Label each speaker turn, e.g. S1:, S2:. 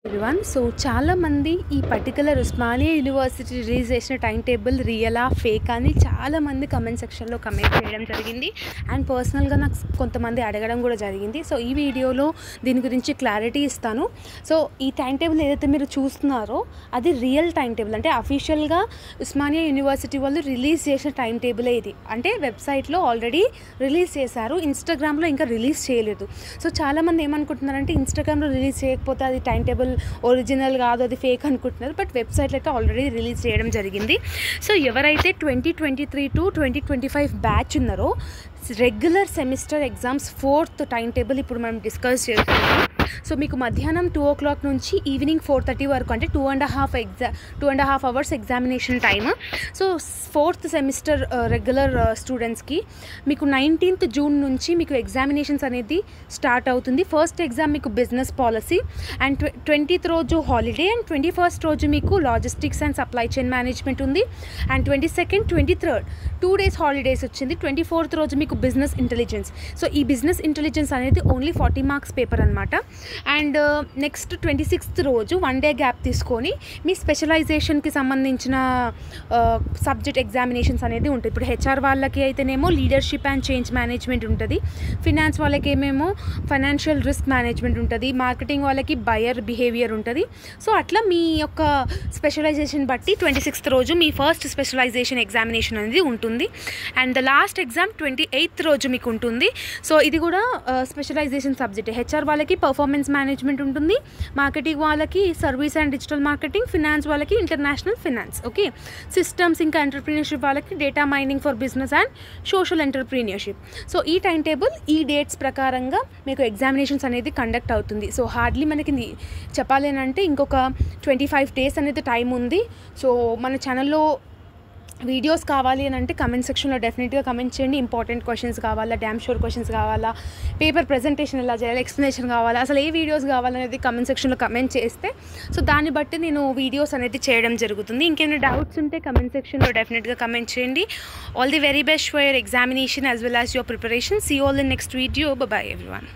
S1: Everyone. So చాలామంది ఈ particular Osmania university release చేసిన టైం టేబుల్ రియలా ఫేక్ అని చాలామంది కమెంట్ సెక్షన్లో కమెంట్ చేయడం జరిగింది. అండ్ పర్సనల్గా నాకు కొంతమంది అడగడం కూడా జరిగింది. సో ఈ వీడియోలో దీని గురించి క్లారిటీ ఇస్తాను. సో ఈ టైం టేబుల్ ఏదైతే మీరు చూస్తున్నారో అది రియల్ టైం టేబుల్, అంటే అఫీషియల్గా ఉస్మానియా యూనివర్సిటీ వాళ్ళు రిలీజ్ చేసిన టైం టేబులే ఇది. అంటే వెబ్సైట్లో ఆల్రెడీ రిలీజ్ చేశారు, ఇన్స్టాగ్రామ్లో ఇంకా రిలీజ్ చేయలేదు. సో చాలామంది ఏమనుకుంటున్నారంటే ఇన్స్టాగ్రామ్లో రిలీజ్ చేయకపోతే అది టైం టేబుల్ ఒరిజినల్ కాదు, అది ఫేక్ అనుకుంటున్నారు. బట్ వెబ్సైట్లో అయితే ఆల్రెడీ రిలీజ్ చేయడం జరిగింది. సో ఎవరైతే 2023 to 2025 బ్యాచ్ ఉన్నారో regular semester exams 4th time table ఇప్పుడు మనం డిస్కస్ చేస్తున్నాం. సో మీకు మధ్యాహ్నం 2 o'clock నుంచి ఈవినింగ్ 4:30 వరకు, అంటే 2.5 hours examination time. So 4th semester regular స్టూడెంట్స్కి మీకు 19th June నుంచి మీకు ఎగ్జామినేషన్స్ అనేది స్టార్ట్ అవుతుంది. ఫస్ట్ ఎగ్జామ్ మీకు బిజినెస్ పాలసీ, అండ్ 20th రోజు హాలిడే, అండ్ 21st రోజు మీకు logistics and supply chain management ఉంది. And 22nd, 23rd 2 days holidays వచ్చింది. 24th రోజు మీకు బిజినెస్ ఇంటెలిజెన్స్. సో ఈ బిజినెస్ ఇంటెలిజెన్స్ అనేది ఓన్లీ 40 marks పేపర్ అనమాట. అండ్ నెక్స్ట్ 26th రోజు 1 day గ్యాప్ తీసుకొని మీ స్పెషలైజేషన్కి సంబంధించిన సబ్జెక్ట్ ఎగ్జామినేషన్స్ అనేది ఉంటుంది. ఇప్పుడు హెచ్ఆర్ వాళ్ళకి అయితేనేమో లీడర్షిప్ అండ్ చేంజ్ మేనేజ్మెంట్ ఉంటుంది, ఫినాన్స్ వాళ్ళకి ఏమేమో ఫైనాన్షియల్ రిస్క్ మేనేజ్మెంట్ ఉంటుంది, మార్కెటింగ్ వాళ్ళకి బయర్ బిహేవియర్ ఉంటుంది. సో అట్లా మీ యొక్క స్పెషలైజేషన్ బట్టి 26th రోజు మీ ఫస్ట్ స్పెషలైజేషన్ ఎగ్జామినేషన్ అనేది ఉంటుంది. And the last exam 28th రోజు మీకు ఉంటుంది. సో ఇది కూడా స్పెషలైజేషన్ సబ్జెక్ట్. హెచ్ఆర్ వాళ్ళకి పర్ఫార్మెన్స్ మేనేజ్మెంట్ ఉంటుంది, మార్కెటింగ్ వాళ్ళకి service and digital marketing, finance వాళ్ళకి ఇంటర్నేషనల్ ఫినాన్స్, ఓకే. సిస్టమ్స్ ఇంకా ఎంటర్ప్రీనియర్షిప్ వాళ్ళకి data mining for business and social entrepreneurship. So ఈ టైం టేబుల్ ఈ డేట్స్ ప్రకారంగా మీకు ఎగ్జామినేషన్స్ అనేది కండక్ట్ అవుతుంది. సో హార్డ్లీ మనకి చెప్పాలి అంటే ఇంకొక 25 days అనేది టైం ఉంది. సో మన ఛానల్లో వీడియోస్ కావాలి అని అంటే కమెంట్ సెక్షన్లో డెఫినెట్గా కమెంట్ చేయండి. ఇంపార్టెంట్ క్వశ్చన్స్ కావాలా, డ్యామ్ షూర్ క్వశ్చన్స్ కావాలా, పేపర్ ప్రజెంటేషన్ ఎలా చేయాలి, ఎక్స్ప్లెనేషన్ కావాలా, అసలు ఏ వీడియోస్ కావాలనేది కమెంట్ సెక్షన్లో కమెంట్ చేస్తే సో దాన్ని బట్టి నేను వీడియోస్ అనేది చేయడం జరుగుతుంది. ఇంకేమైనా డౌట్స్ ఉంటే కమెంట్ సెక్షన్లో డెఫినెట్గా కమెంట్ చేయండి. All the very best for your examination as well as your preparation. See all in next video. Bye everyone.